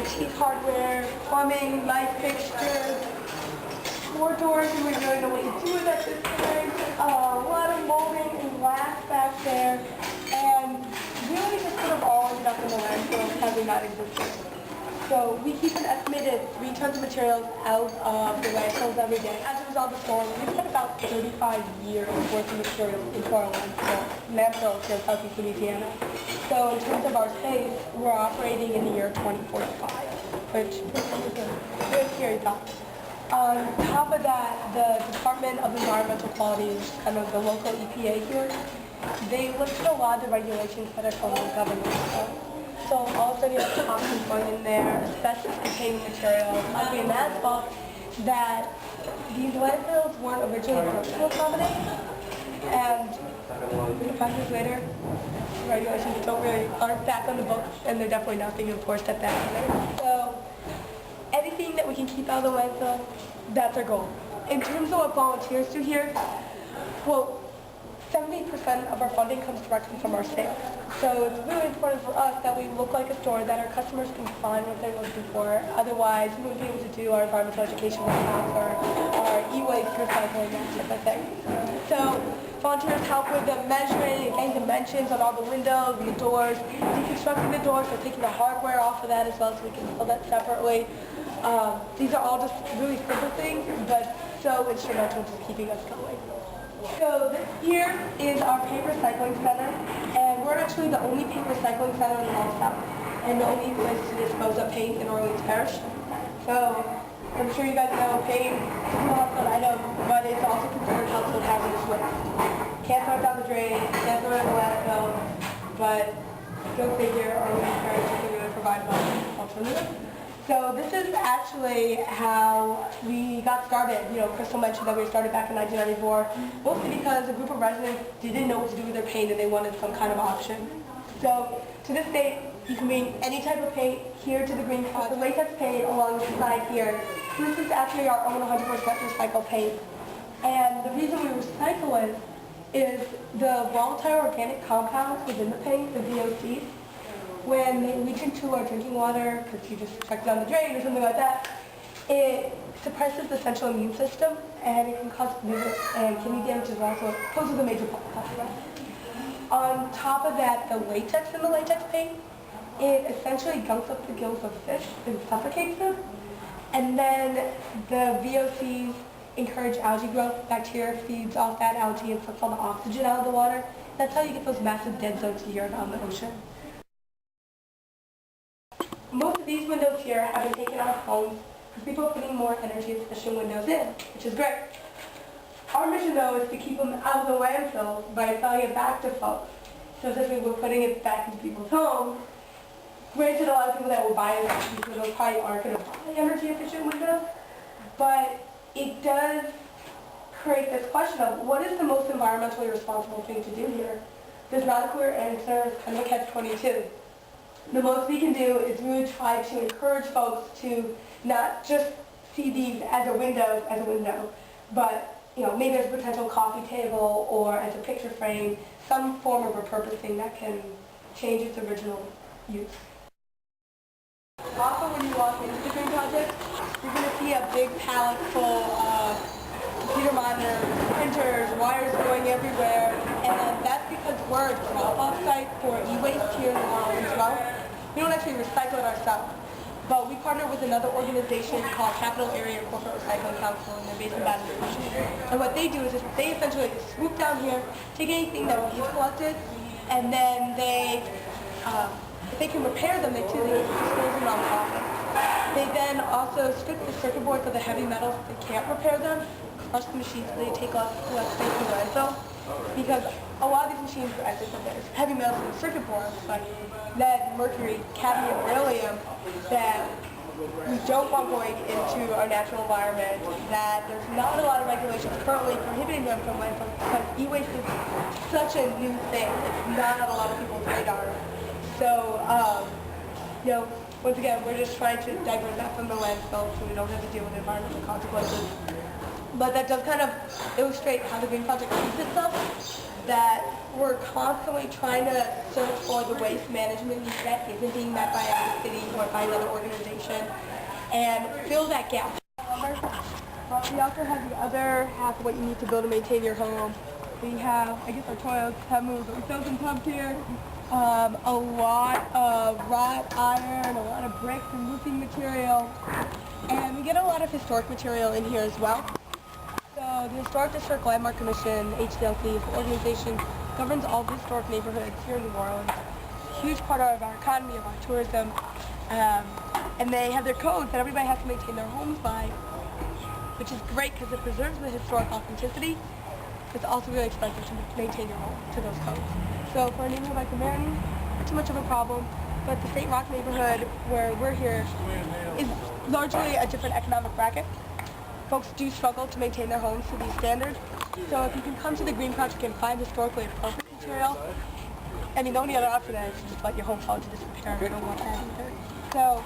antique hardware, plumbing, light fixtures, more doors, and we really know what to do with at this time. A lot of molding and glass back there, and really just sort of all ended up in the landfill had we not existed. So we keep an estimated 3 tons of materials out of the landfills every day. As a result of the storm, we put about 35 years worth of materials into our landfills here in Southeast Louisiana. So in terms of our space, we're operating in the year 2045, which is a very scary thought. On top of that, the Department of Environmental Quality, which is kind of the local EPA here, they listed a lot of the regulations that are from the government. So also you have toxins going in there, asbestos-containing materials, ugly and asphalt, that these landfills weren't originally built to accommodate. And 5 years later, regulations aren't back on the books, and they're definitely not being enforced at that either. So anything that we can keep out of the landfill, that's our goal. In terms of what volunteers do here, well, 70% of our funding comes directly from our sales. So it's really important for us that we look like a store that our customers can find what they're looking for. Otherwise, we wouldn't be able to do our environmental education workshops or our e-waste recycling, that type of thing. So volunteers help with the measuring and getting dimensions on all the windows and the doors, deconstructing the doors, so taking the hardware off of that as well so we can sell that separately. These are all just really simple things, but so instrumental to keeping us going. So this here is our paper recycling center, and we're actually the only paper recycling center in all South, and the only place to dispose of paint in Orleans Parish. So I'm sure you guys know paint is a household item, but it's also considered household hazardous waste. Can't throw it down the drain, can't throw it in the landfill, but go figure, Orleans Parish is going to provide an alternative. So this is actually how we got started. You know, Crystal mentioned that we started back in 1994, mostly because a group of residents didn't know what to do with their paint and they wanted some kind of option. So to this date, you can bring any type of paint here to the green pot, the latex paint along the side here. This is actually our own 100% recycled paint. And the reason we recycle it is the volatile organic compounds within the paint, the VOCs, when they leach into our drinking water, because you just check it down the drain or something like that, it suppresses the central immune system, and it can cause liver and kidney damage as well, so it poses a major problem. On top of that, the latex in the latex paint, it essentially gunks up the gills of fish and suffocates them, and then the VOCs encourage algae growth. Bacteria feeds off that algae and sucks all the oxygen out of the water. That's how you get those massive dead zones here on the ocean. Most of these windows here have been taken out of homes because people are putting more energy efficient windows in, which is great. Our mission though is to keep them out of the landfill by selling it back to folks. So essentially we're putting it back into people's homes. Granted, a lot of people that will buy it because they probably aren't going to buy energy efficient windows, but it does create this question of what is the most environmentally responsible thing to do here? There's not a clear answer. It's kind of a catch-22. The most we can do is really try to encourage folks to not just see these as a window, but maybe as a potential coffee table or as a picture frame, some form of repurposing that can change its original use. Also, when you walk into the Green Project, you're going to see a big pallet full of computer monitors, printers, wires going everywhere, and that's because we're a drop-off site for e-waste here in Orleans as well. We don't actually recycle it ourselves, but we partner with another organization called Capital Area Corporate Recycling Council, and they're based in Baton Rouge. And what they do is they essentially swoop down here, take anything that we've collected, and then if they can repair them, they dispose them around the office. They then also strip the circuit boards of the heavy metals if they can't repair them, crush the machines so they take less space in the landfill. Because a lot of these machines, as I said, there's heavy metals in the circuit boards, like lead, mercury, cadmium, beryllium, that we don't want going into our natural environment, that there's not a lot of regulations currently prohibiting them from landfills because e-waste is such a new thing. It's not on a lot of people's radar. So, once again, we're just trying to divert that from the landfill so we don't have to deal with environmental consequences. But that does kind of illustrate how the Green Project sees itself. that we're constantly trying to search for the waste management need that isn't being met by the city or by another organization and fill that gap. But we also have the other half of what you need to build and maintain your home. We have, I guess our toilets have moved, but we still have some tubs here. A lot of wrought iron, a lot of bricks and roofing material. And we get a lot of historic material in here as well. So the Historic District Landmark Commission, HDLC, is the organization that governs all the historic neighborhoods here in New Orleans. It's a huge part of our economy, of our tourism. And they have their codes that everybody has to maintain their homes by, which is great because it preserves the historic authenticity. It's also really expensive to maintain your home to those codes. So for a neighborhood like the Marion, not too much of a problem, but the St. Roch neighborhood where we're here is largely a different economic bracket. Folks do struggle to maintain their homes to these standards. So if you can come to the Green Project and find historically appropriate material, I mean, the only other option is to just let your home fall into disrepair. I don't want that either. So